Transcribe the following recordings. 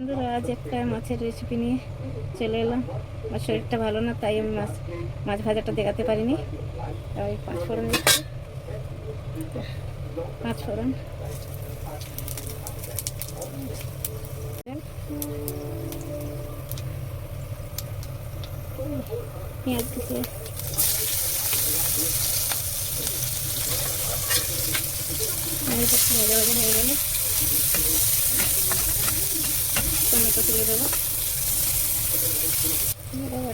বন্ধুরা, আজ একটা মাছের রেসিপি নিয়ে চলে এলাম। আমার শরীরটা ভালো না, তাই আমি মাছ ভাজাটা দেখাতে পারিনি। তাই পাঁচ ফোড়ন দিচ্ছি। পাঁচ ফোড়ন, পেঁয়াজ দিচ্ছি, ভাজা ভাজা হয়ে গেলে টমেটো তুলে দেবো।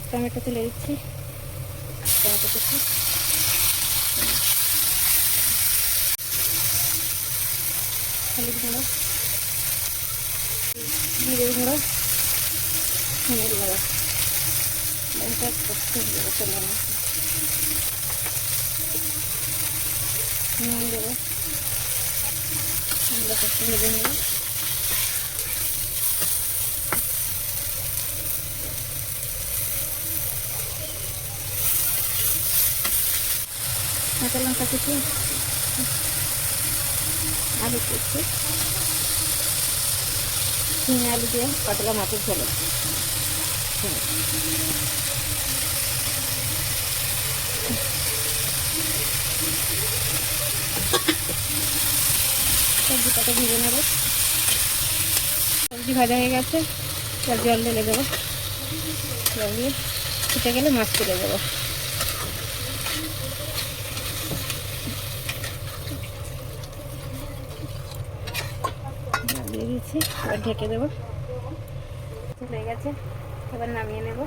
টমেটো তুলে দিচ্ছি, টমেটো কুচি, হলুদ গুঁড়ো, জিরের গুঁড়ো, ধনের গুঁড়ো, লঙ্কা করতে দেবো, চলে নুন দেবো, এগুলো করতে ভেজে নেব। কাঁচা লঙ্কা কুচি, আলু কুচি, ঝিঙে আলু দিয়ে পাতলা মাছের ঝোল। সবজিটাকে ভেজে নেব। সবজি ভাজা হয়ে গেছে, এবার জল ঢেলে দেবো। জল দিয়ে ফুটে গেলে মাছ তুলে দেবো। দিয়ে দিচ্ছি, এবার ঢেকে দেবো। হয়ে গেছে, এবার নামিয়ে নেব।